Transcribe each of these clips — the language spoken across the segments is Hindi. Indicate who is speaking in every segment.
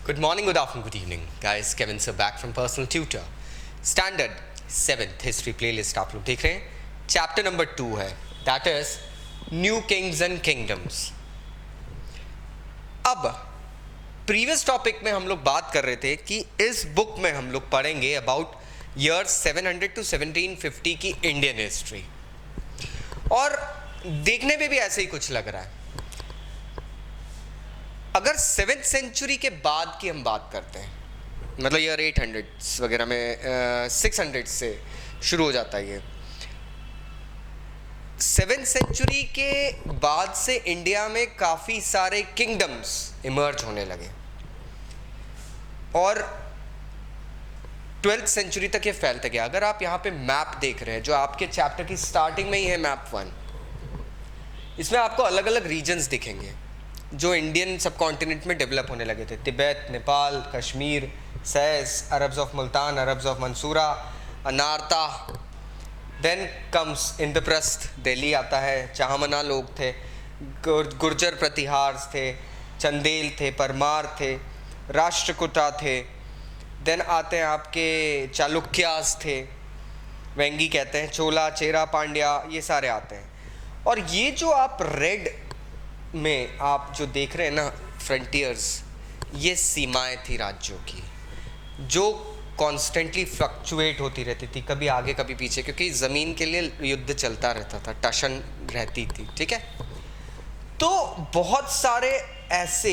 Speaker 1: Good morning, good afternoon, good evening, guys. Kevin sir back from Personal Tutor. Standard 7th history playlist आप लोग देख रहे हैं. चैप्टर नंबर 2 है, that is new Kings and kingdoms. अब प्रीवियस टॉपिक में हम लोग बात कर रहे थे कि इस बुक में हम लोग पढ़ेंगे अबाउट ईयर 700 टू 1750 की इंडियन हिस्ट्री, और देखने में भी ऐसे ही कुछ लग रहा है. अगर 7th सेंचुरी के बाद की हम बात करते हैं, मतलब ईयर 800 वगैरह में 600 से शुरू हो जाता है ये. 7th सेंचुरी के बाद से इंडिया में काफ़ी सारे किंगडम्स इमर्ज होने लगे और 12th सेंचुरी तक ये फैलते गया. अगर आप यहाँ पे मैप देख रहे हैं जो आपके चैप्टर की स्टार्टिंग में ही है, मैप 1, इसमें आपको अलग अलग रीजन्स दिखेंगे जो इंडियन सब कॉन्टिनेंट में डेवलप होने लगे थे. तिब्बत, नेपाल, कश्मीर, सैस, Arabs of Multan, Arabs of Mansura, Anarta. Then comes Indraprastha, Delhi आता है. चाहमना लोग थे, गुर्जर प्रतिहार थे, चंदेल थे, परमार थे, राष्ट्रकूटा थे. देन आते हैं आपके चालुक्यास थे, वेंगी कहते हैं, चोला, चेरा, पांड्या, ये सारे आते हैं. और ये जो आप रेड में आप जो देख रहे हैं ना, फ्रंटियर्स, ये सीमाएं थी राज्यों की जो कॉन्स्टेंटली फ्लक्चुएट होती रहती थी, कभी आगे कभी पीछे, क्योंकि ज़मीन के लिए युद्ध चलता रहता था, टशन रहती थी. ठीक है, तो बहुत सारे ऐसे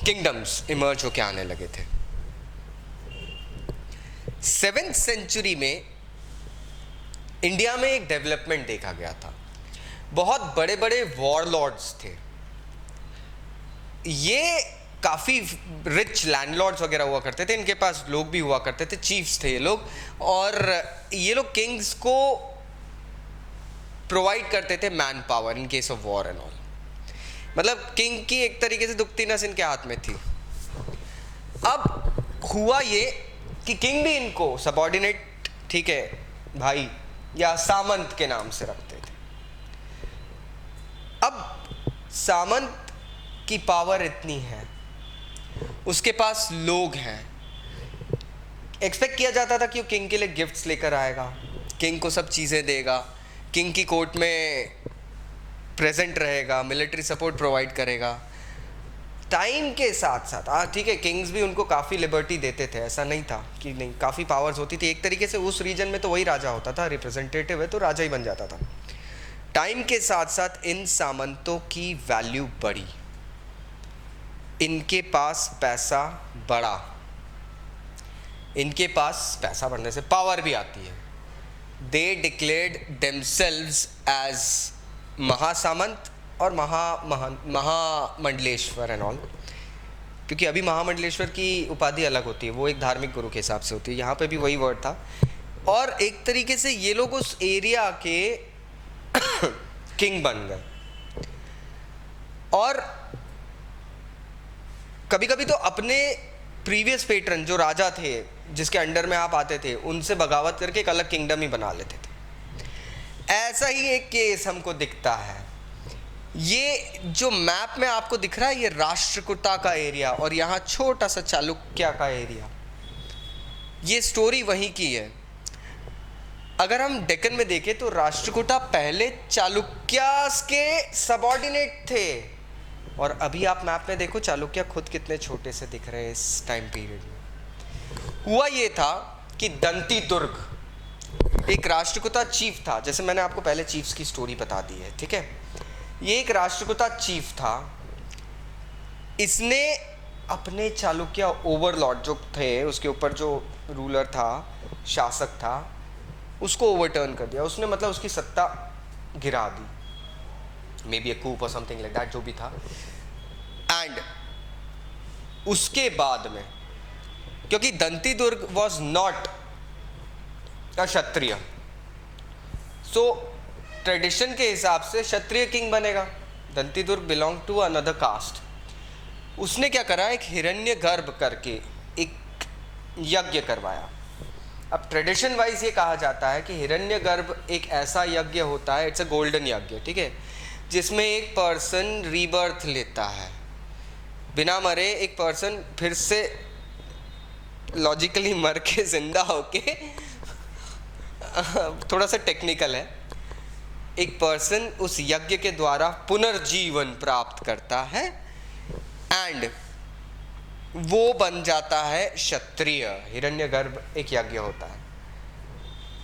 Speaker 1: किंगडम्स इमर्ज होके आने लगे थे. 7th सेंचुरी में इंडिया में एक डेवलपमेंट देखा गया था. बहुत बड़े बड़े वॉरलॉर्ड्स थे, ये काफ़ी रिच लैंडलॉर्ड्स वगैरह हुआ करते थे, इनके पास लोग भी हुआ करते थे, चीफ्स थे ये लोग, और ये लोग किंग्स को प्रोवाइड करते थे man power in case of war and all. मतलब किंग की एक तरीके से दुखती नस इनके हाथ में थी. अब हुआ ये कि किंग भी इनको सबॉर्डिनेट, ठीक है भाई, या सामंत के नाम से रखते थे. अब सामंत की पावर इतनी है, उसके पास लोग हैं, एक्सपेक्ट किया जाता था कि वो किंग के लिए गिफ्ट्स लेकर आएगा, किंग को सब चीज़ें देगा, किंग की कोर्ट में प्रेजेंट रहेगा, मिलिट्री सपोर्ट प्रोवाइड करेगा. टाइम के साथ साथ ठीक है, किंग्स भी उनको काफ़ी लिबर्टी देते थे, ऐसा नहीं था कि नहीं, काफ़ी पावर्स होती थी. एक तरीके से उस रीजन में तो वही राजा होता था, रिप्रेजेंटेटिव है तो राजा ही बन जाता था. टाइम के साथ साथ इन सामंतों की वैल्यू बढ़ी, इनके पास पैसा बढ़ा, इनके पास पैसा बढ़ने से पावर भी आती है. दे डिक्लेयर्ड देमसेल्व्स एज महासामंत और महामंडलेश्वर एंड ऑल, क्योंकि अभी महामंडलेश्वर की उपाधि अलग होती है, वो एक धार्मिक गुरु के हिसाब से होती है, यहाँ पे भी वही वर्ड था. और एक तरीके से ये लोग उस एरिया के किंग बन गए. और कभी कभी तो अपने प्रीवियस पेट्रन जो राजा थे जिसके अंडर में आप आते थे, उनसे बगावत करके एक अलग किंगडम ही बना लेते थे. ऐसा ही एक केस हमको दिखता है. ये जो मैप में आपको दिख रहा है, ये राष्ट्रकूटा का एरिया और यहाँ छोटा सा चालुक्य का एरिया, ये स्टोरी वहीं की है. अगर हम डेक्कन में देखें तो राष्ट्रकूटा पहले चालुक्यास के सबऑर्डिनेट थे, और अभी आप मैप में देखो चालुक्य खुद कितने छोटे से दिख रहे हैं इस टाइम पीरियड में. हुआ ये था कि दंती दुर्ग एक राष्ट्रकूटा चीफ था, जैसे मैंने आपको पहले चीफ्स की स्टोरी बता दी है. ठीक है, ये एक राष्ट्रकूटा चीफ था. इसने अपने चालुक्य ओवरलॉर्ड जो थे, उसके ऊपर जो रूलर था, शासक था, उसको ओवरटर्न कर दिया उसने, मतलब उसकी सत्ता गिरा दी, मे बी ए कूप और समथिंग लाइक दैट, जो भी था. एंड उसके बाद में, क्योंकि Danti Durg was not a Kshatriya, so tradition के हिसाब से क्षत्रिय किंग बनेगा. Danti Durg belong to another caste. उसने क्या करा, एक हिरण्यगर्भ करके एक यज्ञ करवाया. अब ट्रेडिशन वाइज ये कहा जाता है कि हिरण्यगर्भ एक ऐसा यज्ञ होता है, इट्स अ गोल्डन यज्ञ, ठीक है, जिसमें एक पर्सन रीबर्थ लेता है. बिना मरे एक पर्सन फिर से लॉजिकली मर के जिंदा होके थोड़ा सा टेक्निकल है, एक पर्सन उस यज्ञ के द्वारा पुनर्जीवन प्राप्त करता है एंड वो बन जाता है क्षत्रिय। हिरण्यगर्भ एक यज्ञ होता है।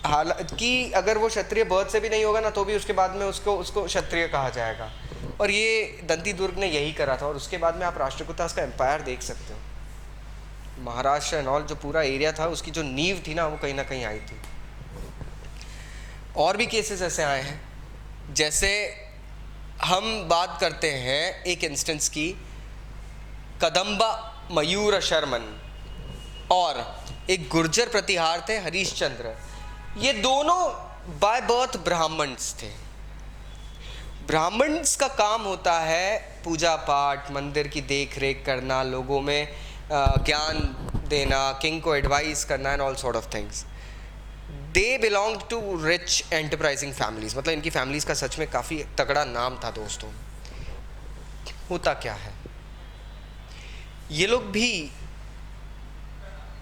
Speaker 1: हालांकि अगर वो क्षत्रिय बर्थ से भी नहीं होगा ना तो भी उसके बाद में उसको क्षत्रिय कहा जाएगा। और ये दंती दुर्ग ने यही करा था। और उसके बाद में आप राष्ट्रकूटास का एम्पायर देख सकते हो। महाराष्ट्र एंड ऑल जो पूरा एरिया था उसकी जो नींव थी ना वो कहीं ना कहीं आई थी। और भी केसेस ऐसे आए हैं, जैसे हम बात करते हैं एक इंस्टेंस की, कदम्बा मयूर शर्मन और एक गुर्जर प्रतिहार थे हरीशचंद्र। ये दोनों बाय बर्थ ब्राह्मण्स थे। ब्राह्मण्स का काम होता है पूजा पाठ, मंदिर की देख रेख करना, लोगों में ज्ञान देना, किंग को एडवाइस करना and all sort of things. They belong to rich enterprising families, मतलब इनकी फैमिलीज का सच में काफ़ी तगड़ा नाम था। दोस्तों होता क्या है, ये लोग भी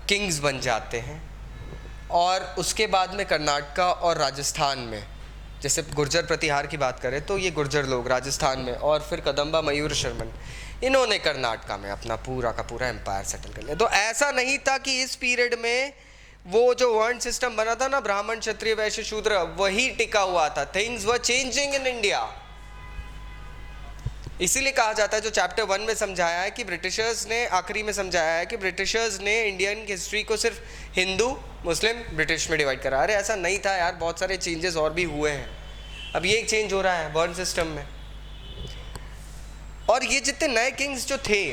Speaker 1: किंग्स बन जाते हैं और उसके बाद में कर्नाटका और राजस्थान में, जैसे गुर्जर प्रतिहार की बात करें तो ये गुर्जर लोग राजस्थान में, और फिर कदम्बा मयूर शर्मन इन्होंने कर्नाटका में अपना पूरा का पूरा एम्पायर सेटल कर लिया। तो ऐसा नहीं था कि इस पीरियड में वो जो वर्ण सिस्टम बना था ना, ब्राह्मण क्षत्रिय वैश्य शूद्र, वही टिका हुआ था। Things were changing in India. इसीलिए कहा जाता है, जो चैप्टर 1 में समझाया है कि ब्रिटिशर्स ने, आखिरी में समझाया है कि ब्रिटिशर्स ने इंडियन हिस्ट्री को सिर्फ हिंदू मुस्लिम ब्रिटिश में डिवाइड करा। अरे ऐसा नहीं था यार, बहुत सारे चेंजेस और भी हुए हैं। अब ये एक चेंज हो रहा है वर्ण सिस्टम में। और ये जितने नए किंग्स जो थे,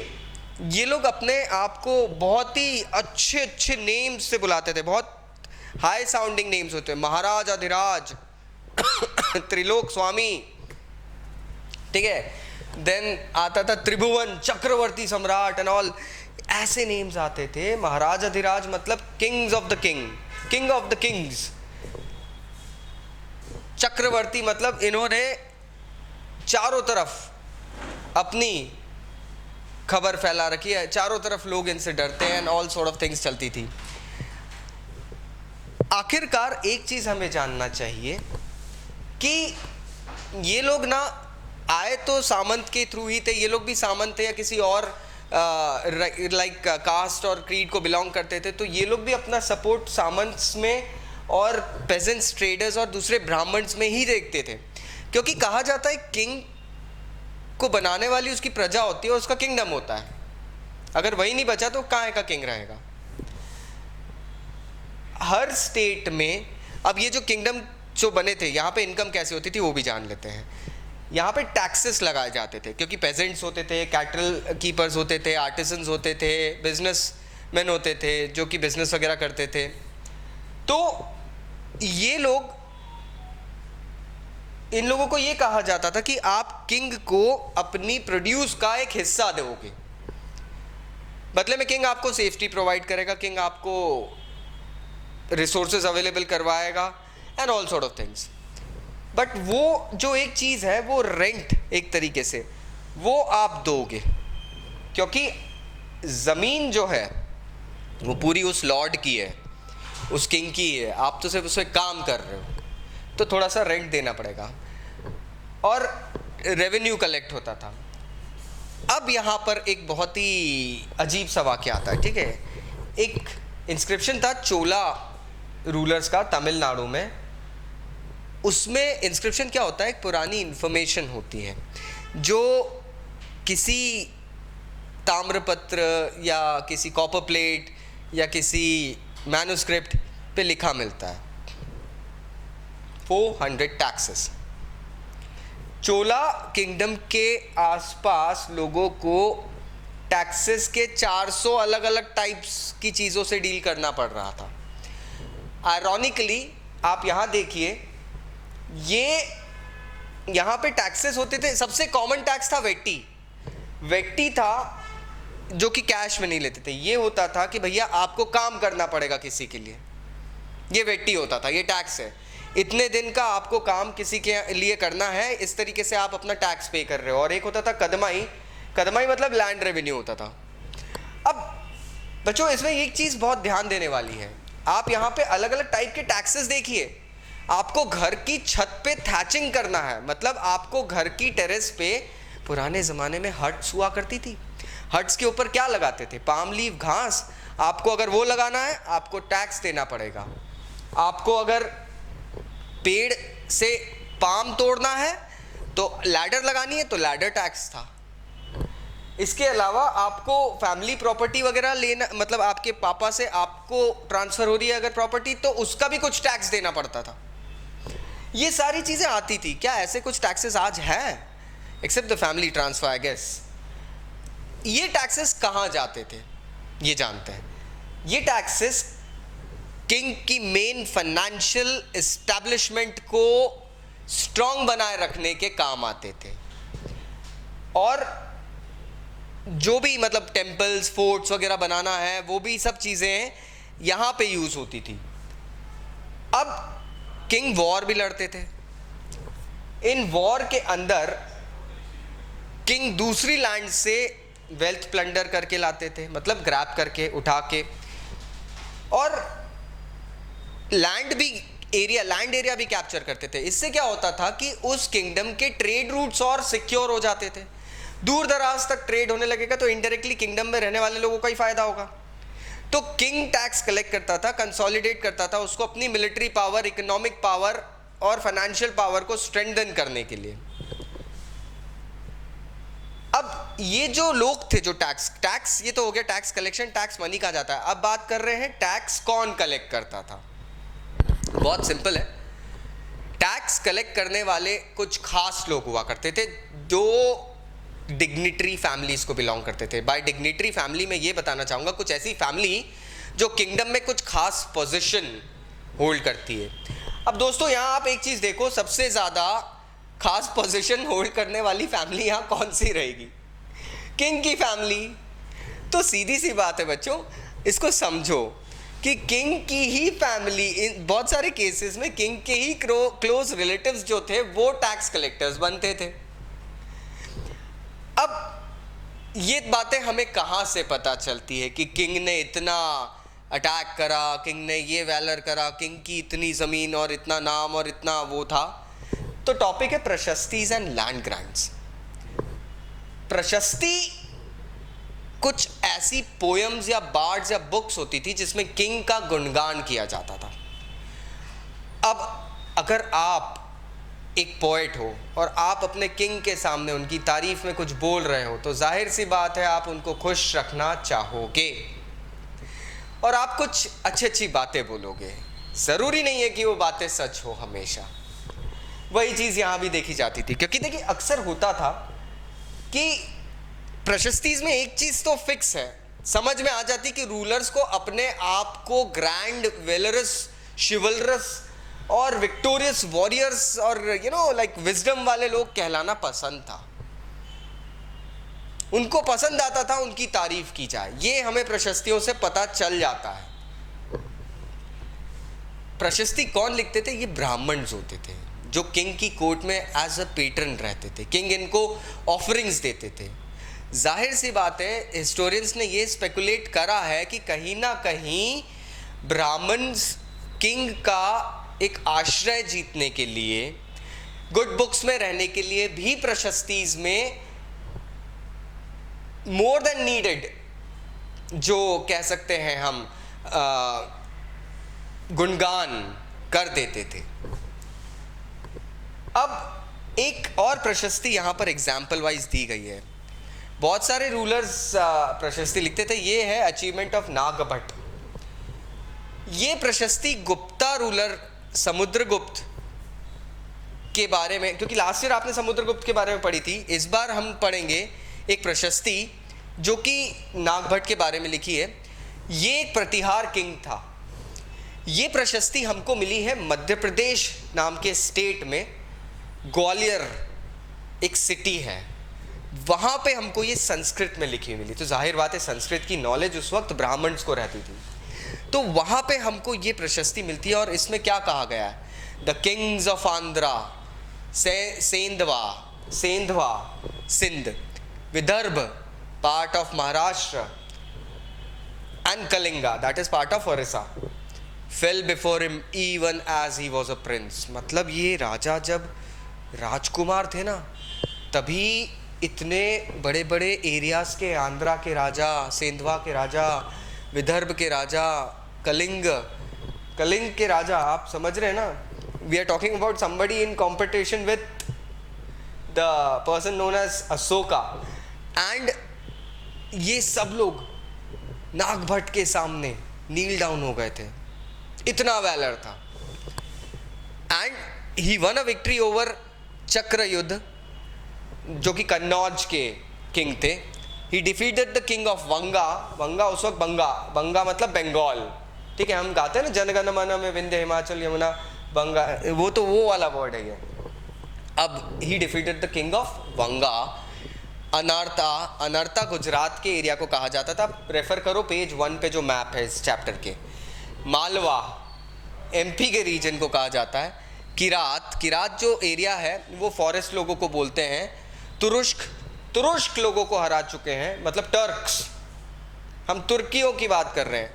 Speaker 1: ये लोग अपने आप को बहुत ही अच्छे अच्छे नेम्स से बुलाते थे, बहुत हाई साउंडिंग नेम्स होते हैं, महाराज अधिराज त्रिलोक स्वामी, ठीक है। देन आता था त्रिभुवन चक्रवर्ती सम्राट एंड ऑल, ऐसे नेम्स आते थे। महाराज अधिराज मतलब kings of the king, king of the kings. चक्रवर्ती मतलब इन्होंने चारों तरफ अपनी खबर फैला रखी है, चारों तरफ लोग इनसे डरते हैं and all sort of things चलती थी। आखिरकार एक चीज हमें जानना चाहिए कि ये लोग ना आए तो सामंत के थ्रू ही थे। ये लोग भी सामंत थे या किसी और लाइक कास्ट और क्रीड को बिलोंग करते थे, तो ये लोग भी अपना सपोर्ट सामंत्स में और पेजेंट्स, ट्रेडर्स और दूसरे ब्राह्मण्स में ही देखते थे। क्योंकि कहा जाता है किंग को बनाने वाली उसकी प्रजा होती है और उसका किंगडम होता है। अगर वही नहीं बचा तो कहाँ का किंग रहेगा। हर स्टेट में अब ये जो किंगडम जो बने थे, यहाँ पे इनकम कैसे होती थी वो भी जान लेते हैं। यहाँ पे टैक्सेस लगाए जाते थे, क्योंकि पेजेंट्स होते थे, कैटल कीपर्स होते थे, आर्टिसंस होते थे, बिजनेसमैन होते थे जो कि बिजनेस वगैरह करते थे। तो ये लोग, इन लोगों को ये कहा जाता था कि आप किंग को अपनी प्रोड्यूस का एक हिस्सा दोगे, बदले में किंग आपको सेफ्टी प्रोवाइड करेगा, किंग आपको रिसोर्सेज अवेलेबल करवाएगा and all sort of things. But वो जो एक चीज़ है वो रेंट, एक तरीके से वो आप दोगे, क्योंकि ज़मीन जो है वो पूरी उस लॉर्ड की है, उस किंग की है। आप तो सिर्फ उसमें काम कर रहे हो, तो थोड़ा सा रेंट देना पड़ेगा और रेवेन्यू कलेक्ट होता था। अब यहाँ पर एक बहुत ही अजीब सा वाक़या आता है, ठीक है। एक इंस्क्रिप्शन था चोला रूलर्स का तमिलनाडु में। उसमें इंस्क्रिप्शन क्या होता है, एक पुरानी इंफॉर्मेशन होती है जो किसी ताम्रपत्र या किसी कॉपर प्लेट या किसी मैन्युस्क्रिप्ट पे लिखा मिलता है। 400 टैक्सेस। चोला किंगडम के आसपास लोगों को टैक्सेस के 400 अलग अलग टाइप्स की चीज़ों से डील करना पड़ रहा था। आयरॉनिकली आप यहाँ देखिए, ये यहाँ पे टैक्सेस होते थे। सबसे कॉमन टैक्स था वेट्टी। वेट्टी था जो कि कैश में नहीं लेते थे। ये होता था कि भैया आपको काम करना पड़ेगा किसी के लिए, ये वेट्टी होता था, ये टैक्स है। इतने दिन का आपको काम किसी के लिए करना है, इस तरीके से आप अपना टैक्स पे कर रहे हो। और एक होता था कदमाई, कदमाई मतलब लैंड रेवेन्यू होता था। अब बच्चों इसमें एक चीज़ बहुत ध्यान देने वाली है, आप यहाँ पे अलग अलग टाइप के टैक्सेस देखिए। आपको घर की छत पे थैचिंग करना है, मतलब आपको घर की टेरेस पे, पुराने ज़माने में हट्स हुआ करती थी, हट्स के ऊपर क्या लगाते थे, पाम लीफ, घास। आपको अगर वो लगाना है आपको टैक्स देना पड़ेगा। आपको अगर पेड़ से पाम तोड़ना है तो लैडर लगानी है तो लैडर टैक्स था। इसके अलावा आपको फैमिली प्रॉपर्टी वगैरह लेना, मतलब आपके पापा से आपको ट्रांसफ़र हो रही है अगर प्रॉपर्टी, तो उसका भी कुछ टैक्स देना पड़ता था। ये सारी चीज़ें आती थी। क्या ऐसे कुछ टैक्सेस आज हैं? Except the family transfer I guess. ये टैक्सेस कहाँ जाते थे ये जानते हैं। ये टैक्सेस किंग की मेन फाइनेंशियल एस्टैब्लिशमेंट को स्ट्रांग बनाए रखने के काम आते थे, और जो भी मतलब टेम्पल्स, फोर्ट्स वगैरह बनाना है, वो भी सब चीज़ें यहाँ पे यूज़ होती थी। अब किंग वॉर भी लड़ते थे। इन वॉर के अंदर किंग दूसरी लैंड से वेल्थ प्लंडर करके लाते थे, मतलब ग्रैब करके, उठा के, और लैंड एरिया भी कैप्चर करते थे। इससे क्या होता था कि उस किंगडम के ट्रेड रूट्स और सिक्योर हो जाते थे। दूर दराज तक ट्रेड होने लगेगा तो इनडायरेक्टली किंगडम में रहने वाले लोगों का ही फायदा होगा। तो किंग टैक्स कलेक्ट करता था, कंसोलिडेट करता था उसको अपनी मिलिट्री पावर, इकोनॉमिक पावर और फाइनेंशियल पावर को स्ट्रेंथन करने के लिए। अब ये जो लोग थे जो टैक्स ये तो हो गया टैक्स कलेक्शन, टैक्स मनी कहा जाता है। अब बात कर रहे हैं टैक्स कौन कलेक्ट करता था। बहुत सिंपल है, टैक्स कलेक्ट करने वाले कुछ खास लोग हुआ करते थे जो डिग्निटरी फैमिलीज को बिलोंग करते थे। बाय डिग्निटरी फैमिली में ये बताना चाहूँगा कुछ ऐसी फैमिली जो किंगडम में कुछ खास पोजीशन होल्ड करती है। अब दोस्तों यहाँ आप एक चीज़ देखो, सबसे ज़्यादा खास पोजीशन होल्ड करने वाली फैमिली यहाँ कौन सी रहेगी? किंग की फैमिली। तो सीधी सी बात है बच्चों, इसको समझो कि किंग की ही फैमिली, इन बहुत सारे केसेस में किंग के ही क्लोज रिलेटिव्स जो थे वो टैक्स कलेक्टर्स बनते थे। अब ये बातें हमें कहाँ से पता चलती है कि किंग ने इतना अटैक करा, किंग ने ये वैलर करा, किंग की इतनी ज़मीन और इतना नाम और इतना वो था? तो टॉपिक है प्रशस्तीज एंड लैंड ग्रांट्स। प्रशस्ति कुछ ऐसी पोएम्स या बार्ड्स या बुक्स होती थी जिसमें किंग का गुणगान किया जाता था। अब अगर आप एक पोएट हो और आप अपने किंग के सामने उनकी तारीफ में कुछ बोल रहे हो तो जाहिर सी बात है आप उनको खुश रखना चाहोगे और आप कुछ अच्छी अच्छी बातें बोलोगे। ज़रूरी नहीं है कि वो बातें सच हो हमेशा। वही चीज़ यहाँ भी देखी जाती थी, क्योंकि देखिए अक्सर होता था कि प्रशस्तीज में एक चीज़ तो फिक्स है, समझ में आ जाती कि रूलर्स को अपने आप को ग्रैंड, वेलरस, शिवलरस और विक्टोरियस वॉरियर्स और लाइक विजडम वाले लोग कहलाना पसंद था। उनको पसंद आता था उनकी तारीफ की जाए, ये हमें प्रशस्तियों से पता चल जाता है। प्रशस्ति कौन लिखते थे? ये ब्राह्मण्स होते थे जो किंग की कोर्ट में एज अ पेट्रन रहते थे। किंग इनको ऑफरिंग्स देते थे। जाहिर सी बात है, हिस्टोरियंस ने ये स्पेकुलेट करा है कि कहीं ना कहीं ब्राह्मण्स किंग का एक आश्रय जीतने के लिए, गुड बुक्स में रहने के लिए भी प्रशस्तीज में मोर देन नीडेड, जो कह सकते हैं हम, गुणगान कर देते थे। अब एक और प्रशस्ति यहाँ पर एग्जाम्पल वाइज दी गई है। बहुत सारे रूलर्स प्रशस्ति लिखते थे। ये है अचीवमेंट ऑफ नागभट्ट। ये प्रशस्ति गुप्ता रूलर समुद्रगुप्त के बारे में, क्योंकि लास्ट ईयर आपने समुद्रगुप्त के बारे में पढ़ी थी, इस बार हम पढ़ेंगे एक प्रशस्ति जो कि नागभट्ट के बारे में लिखी है। ये एक प्रतिहार किंग था। ये प्रशस्ति हमको मिली है मध्य प्रदेश नाम के स्टेट में, ग्वालियर एक सिटी है, वहाँ पे हमको ये संस्कृत में लिखी हुई मिली। तो जाहिर बात है संस्कृत की नॉलेज उस वक्त ब्राह्मण्स को रहती थी, तो वहाँ पे हमको ये प्रशस्ति मिलती है। और इसमें क्या कहा गया है? The kings of Andhra, Sendhwa, Sindh, Vidarbha, part of Maharashtra, and Kalinga, that is part of Orissa, fell before him even as he was a prince. मतलब ये राजा जब राजकुमार थे ना, तभी इतने बड़े बड़े एरियाज के, आंध्रा के राजा, सेंधवा के राजा, विदर्भ के राजा, कलिंग के राजा, आप समझ रहे हैं ना. We are talking about somebody in competition with the person known as Ashoka. And ये सब लोग नागभट्ट के सामने नील डाउन हो गए थे, इतना वैलर था. And he one a victory over चक्र युद्ध, जो कि कन्नौज के किंग थे. ही डिफीटेड द किंग ऑफ वंगा. वंगा उस वक्त बंगा मतलब बंगाल, ठीक है. हम गाते हैं ना जनगण मन में विंध्य हिमाचल यमुना बंगा, वो तो वो वाला वर्ड है ये. अब he defeated the king of Vanga. Anarta Gujarat के एरिया को कहा जाता था. रेफर करो पेज 1 पे जो मैप है इस चैप्टर के. मालवा एमपी के रीजन को कहा जाता है. किरात जो एरिया है वो फॉरेस्ट लोगों को बोलते हैं. तुरुष्क लोगों को हरा चुके हैं, मतलब टर्क्स. हम तुर्कियों की बात कर रहे हैं.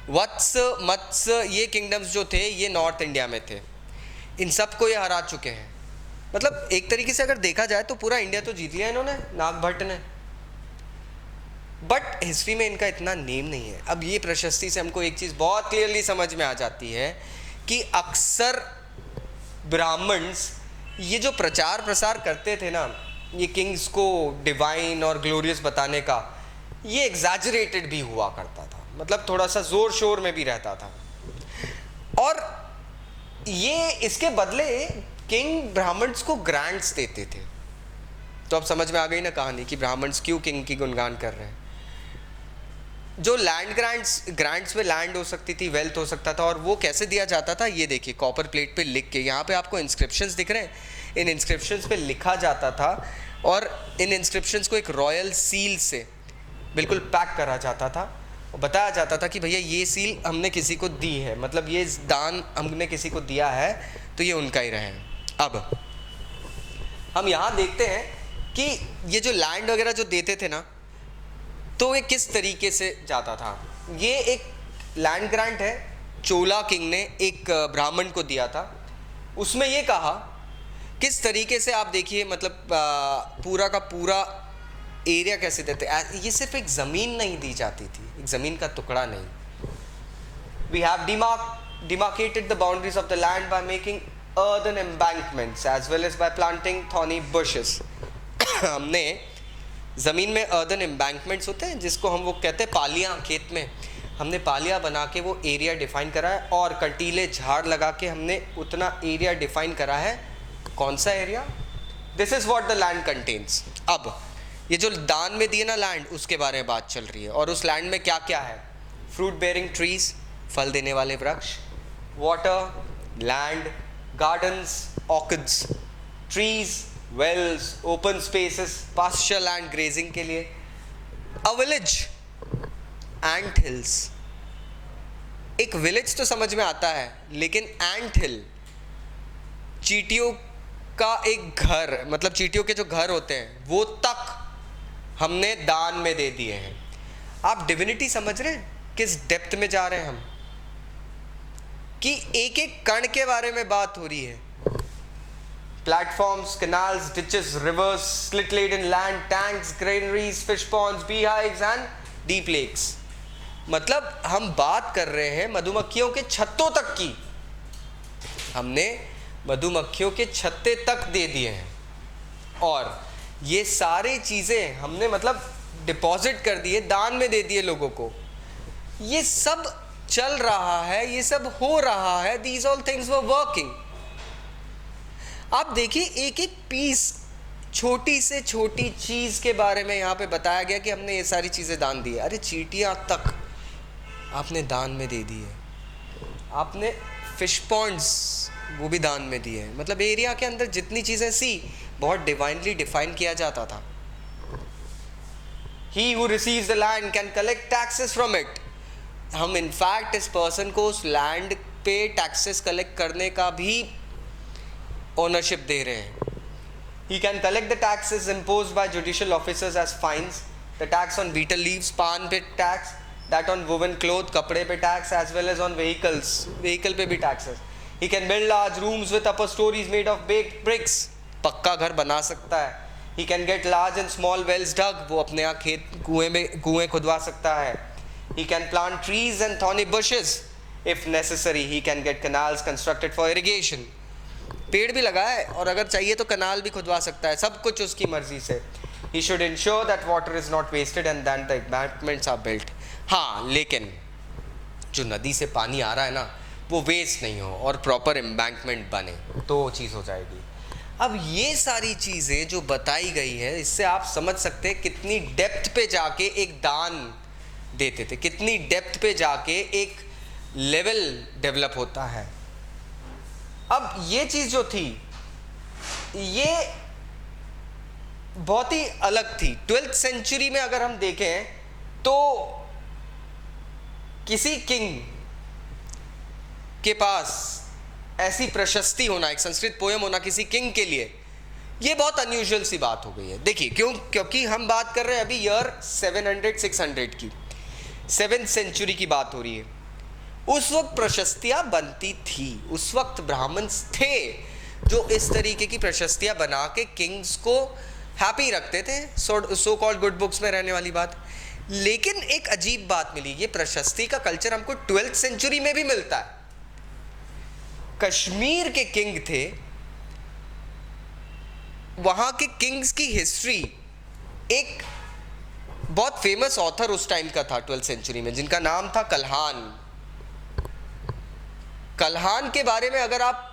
Speaker 1: मत्स्य ये किंगडम्स जो थे ये नॉर्थ इंडिया में थे. इन सब को ये हरा चुके हैं. मतलब एक तरीके से अगर देखा जाए तो पूरा इंडिया तो जीत लिया इन्होंने, नागभट्ट ने. बट हिस्ट्री में इनका इतना नेम नहीं है. अब ये प्रशस्ति से हमको एक चीज़ बहुत क्लियरली समझ में आ जाती है कि अक्सर ब्राह्मण्स ये जो प्रचार प्रसार करते थे ना, ये किंग्स को डिवाइन और ग्लोरियस बताने का, ये एग्जैजरेटेड भी हुआ करता था. मतलब थोड़ा सा जोर शोर में भी रहता था. और ये इसके बदले किंग ब्राह्मण्स को ग्रांट्स देते थे. तो अब समझ में आ गई ना कहानी कि ब्राह्मण्स क्यों किंग की गुणगान कर रहे हैं. जो लैंड ग्रांट्स में लैंड हो सकती थी, वेल्थ हो सकता था, और वो कैसे दिया जाता था ये देखिए कॉपर प्लेट पे लिख के. यहाँ पे आपको इंस्क्रिप्शंस दिख रहे हैं. इन इंस्क्रिप्शंस पे लिखा जाता था और इन इंस्क्रिप्शंस को एक रॉयल सील से बिल्कुल पैक करा जाता था. बताया जाता था कि भैया ये सील हमने किसी को दी है, मतलब ये दान हमने किसी को दिया है तो ये उनका ही रहे. अब हम यहाँ देखते हैं कि ये जो लैंड वगैरह जो देते थे ना, तो ये किस तरीके से जाता था. ये एक लैंड ग्रांट है, चोला किंग ने एक ब्राह्मण को दिया था. उसमें ये कहा किस तरीके से, आप देखिए मतलब पूरा का पूरा एरिया कैसे देते. ये सिर्फ एक ज़मीन नहीं दी जाती थी, एक ज़मीन का टुकड़ा नहीं. We have demarcated the boundaries of the land by making earthen embankments as well as by planting thorny bushes. हमने ज़मीन में earthen embankments होते हैं जिसको हम वो कहते हैं पालियाँ. खेत में हमने पालियाँ बना के वो एरिया डिफाइन करा है, और कंटीले झाड़ लगा के हमने उतना एरिया डिफाइन करा है. कौन सा area? This is what the land contains. अब ये जो दान में दिए ना लैंड, उसके बारे में बात चल रही है. और उस लैंड में क्या क्या है? फ्रूट बेयरिंग ट्रीज, फल देने वाले वृक्ष, water, land, gardens, orchids, trees, wells, open spaces, pasture land grazing के लिए, अ विलेज, एंट हिल्स. एक विलेज तो समझ में आता है, लेकिन एंट हिल, चींटियों का एक घर, मतलब चींटियों के जो घर होते हैं वो तक हमने दान में दे दिए हैं. आप डिविनिटी समझ रहे हैं किस डेप्थ में जा रहे हैं हम, कि एक एक कण के बारे में बात हो रही है. Platforms, canals, ditches, rivers, silt laden land, tanks, granaries, fish ponds, bee hives and deep lakes. मतलब हम बात कर रहे हैं मधुमक्खियों के छत्तों तक की. हमने मधुमक्खियों के छत्ते तक दे दिए हैं, और ये सारी चीज़ें हमने मतलब डिपॉजिट कर दिए, दान में दे दिए लोगों को. ये सब चल रहा है, ये सब हो रहा है. These all things were working. आप देखिए एक एक पीस, छोटी से छोटी चीज़ के बारे में यहाँ पे बताया गया कि हमने ये सारी चीज़ें दान दी है. अरे चींटियाँ तक आपने दान में दे दी है. आपने फिश पॉन्ड्स वो भी दान में दिए हैं. मतलब एरिया के अंदर जितनी चीज़ें बहुत डिवाइनली डिफाइन किया जाता था. He who receives the land can collect taxes from it. हम इनफैक्ट इस पर्सन को उस लैंड पे टैक्सेस कलेक्ट करने का भी ओनरशिप दे रहे हैं. He can collect the taxes imposed by judicial officers as fines. The tax on betel leaves, pan पे tax, that on woven cloth, कपड़े पे tax, as well as on vehicles, vehicle पे भी taxes. He can build large rooms with upper stories made of baked bricks. पक्का घर बना सकता है. He can get large and small wells dug. वो अपने यहाँ खेत कुएं खुदवा सकता है. He can plant trees and thorny bushes. If necessary, he can get canals constructed for irrigation. पेड़ भी लगाए और अगर चाहिए तो कनाल भी खुदवा सकता है. सब कुछ उसकी मर्जी से. He should ensure that water is not wasted and that the embankments are built. हाँ, लेकिन जो नदी से पानी आ रहा है ना, वो वेस्ट नहीं हो और प्रॉपर एम्बैंकमेंट बने तो वो चीज़ हो जाएगी. अब ये सारी चीज़ें जो बताई गई है, इससे आप समझ सकते हैं कितनी डेप्थ पे जाके एक दान देते थे, कितनी डेप्थ पे जाके एक लेवल डेवलप होता है. अब ये चीज़ जो थी ये बहुत ही अलग थी. 12th सेंचुरी में अगर हम देखें तो किसी किंग के पास ऐसी प्रशस्ति होना, एक संस्कृत पोयम होना किसी किंग के लिए, ये बहुत अनयूजुअल सी बात हो गई है. देखिए क्योंकि हम बात कर रहे हैं अभी ईयर 700-600 की, 7th सेंचुरी की बात हो रही है. उस वक्त प्रशस्तियां बनती थी. उस वक्त ब्राह्मण्स थे जो इस तरीके की प्रशस्तियां बना के किंग्स को हैप्पी रखते थे. सो कॉल्ड गुड बुक्स में रहने वाली बात. लेकिन एक अजीब बात मिली, ये प्रशस्ति का कल्चर हमको 12th सेंचुरी में भी मिलता है. कश्मीर के किंग थे, वहां के किंग्स की हिस्ट्री, एक बहुत फेमस ऑथर उस टाइम का था 12th सेंचुरी में जिनका नाम था कल्हान. कल्हान के बारे में अगर आप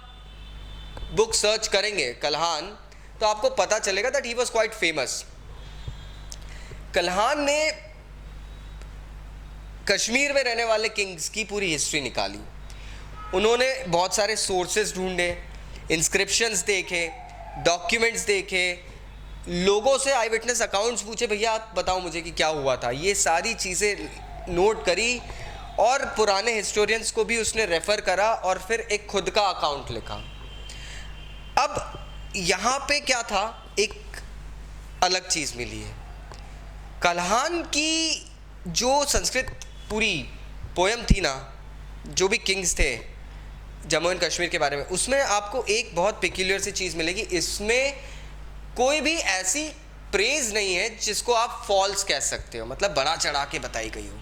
Speaker 1: बुक सर्च करेंगे कल्हान, तो आपको पता चलेगा that he was quite famous. Kalhan ने कश्मीर में रहने वाले किंग्स की पूरी हिस्ट्री निकाली. उन्होंने बहुत सारे सोर्सेज ढूंढे, इंस्क्रिप्शंस देखे, डॉक्यूमेंट्स देखे, लोगों से आई विटनेस अकाउंट्स पूछे, भैया आप बताओ मुझे कि क्या हुआ था. ये सारी चीज़ें नोट करी और पुराने हिस्टोरियंस को भी उसने रेफ़र करा और फिर एक खुद का अकाउंट लिखा. अब यहाँ पे क्या था, एक अलग चीज़ मिली है. कल्हान की जो संस्कृत पूरी पोयम थी ना, जो भी किंग्स थे जम्मू एंड कश्मीर के बारे में, उसमें आपको एक बहुत पिक्यूलियर सी चीज़ मिलेगी. इसमें कोई भी ऐसी प्रेज नहीं है जिसको आप फॉल्स कह सकते हो, मतलब बड़ा चढ़ा के बताई गई हो.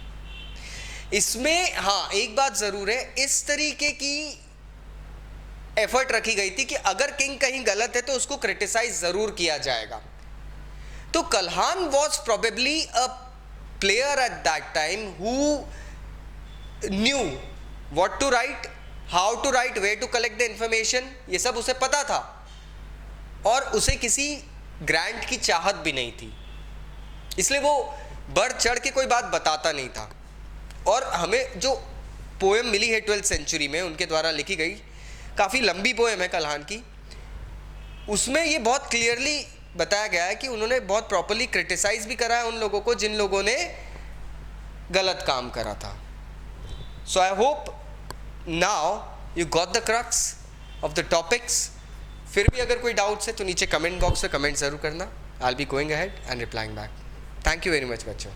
Speaker 1: इसमें हाँ एक बात ज़रूर है, इस तरीके की एफर्ट रखी गई थी कि अगर किंग कहीं गलत है तो उसको क्रिटिसाइज ज़रूर किया जाएगा. तो Kalhan was probably a player at that time who knew what to write, how to write, where to collect the information. ये सब उसे पता था और उसे किसी ग्रांट की चाहत भी नहीं थी, इसलिए वो बढ़ चढ़ के कोई बात बताता नहीं था. और हमें जो पोएम मिली है 12th सेंचुरी में उनके द्वारा लिखी गई, काफ़ी लंबी पोएम है कल्हान की, उसमें ये बहुत क्लियरली बताया गया है कि उन्होंने बहुत प्रॉपरली क्रिटिसाइज भी करा है उन लोगों को जिन लोगों ने गलत काम करा था. So I hope now you got the crux of the topics. फिर भी अगर कोई डाउट्स है तो नीचे कमेंट बॉक्स में कमेंट ज़रूर करना. I will be going ahead and replying back. Thank you very much बच्चों.